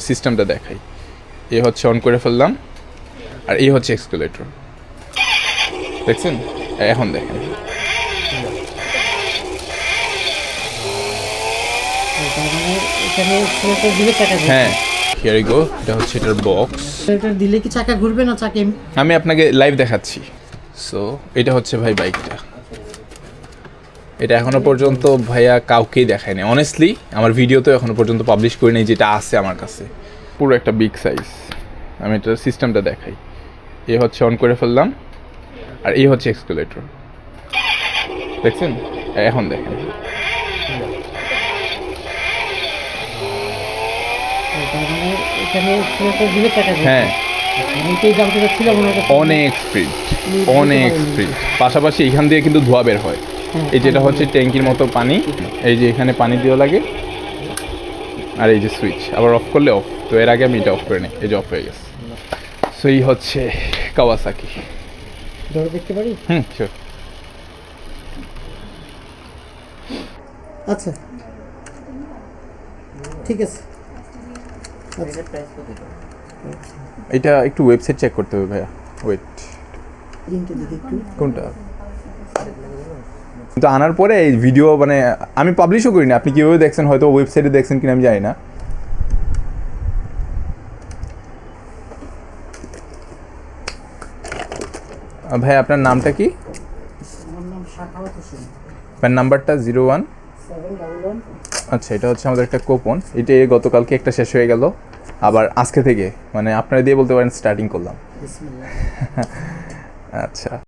সিস্টেমটা দেখাই। এ হচ্ছে অন করে ফেললাম, আর এই হচ্ছে এক্সকেলেটর। দেখছেন? এখন দেখেন, হ্যাঁ, হিয়ার ইউ গো। এটা হচ্ছে এটার বক্স। এটা দিলে কি চাকা ঘুরবে না চাকা আমি আপনাকে লাইভ দেখাচ্ছি। সো এটা হচ্ছে ভাই বাইকটা। এটা এখনো পর্যন্ত ভাইয়া কাউকেই দেখায়নি অনেস্টলি। আমার ভিডিও তো এখনো পর্যন্ত পাবলিশ করি নাই, যেটা আছে আমার কাছে পুরো একটা বিগ সাইজ। আমি এটার সিস্টেমটা দেখাই। এ হচ্ছে অন করে ফেললাম, আর এই হচ্ছে এক্সকেলেটর। দেখছেন? এখন দেখেন, হ্যাঁ, অনেক স্পিড, অনেক স্পিড। পাশাপাশি এখান দিয়ে কিন্তু ধোঁয়া বের হয়। এই যেটা হচ্ছে ট্যাঙ্কির মতো পানি, এই যে এখানে পানি দেওয়া লাগে, আর এই যে সুইচ আবার অফ করলে অফ। তো এর আগে আমি এটা অফ করে নিই, এই যে অফ হয়ে গেছে। সো এই হচ্ছে কাওয়াসাকি। দেখতে পারি? শিওর। আচ্ছা, ঠিক আছে। এটা একটু ওয়েবসাইট চেক করতে হবে ভাইয়া। ওয়েট, কোনটা? কিন্তু আনার পরে এই ভিডিও মানে আমি পাবলিশও করি না। আপনি কীভাবে দেখছেন, হয়তো ওয়েবসাইটে দেখছেন কিনা আমি জানি না। ভাই আপনার নামটা কি? প্যান নাম্বারটা 01। আচ্ছা, এটা হচ্ছে আমাদের একটা কুপন। এটা গতকালকে একটা শেষ হয়ে গেল, আবার আজকে থেকে মানে আপনারা দিয়ে বলতে পারেন স্টার্টিং করলাম। আচ্ছা।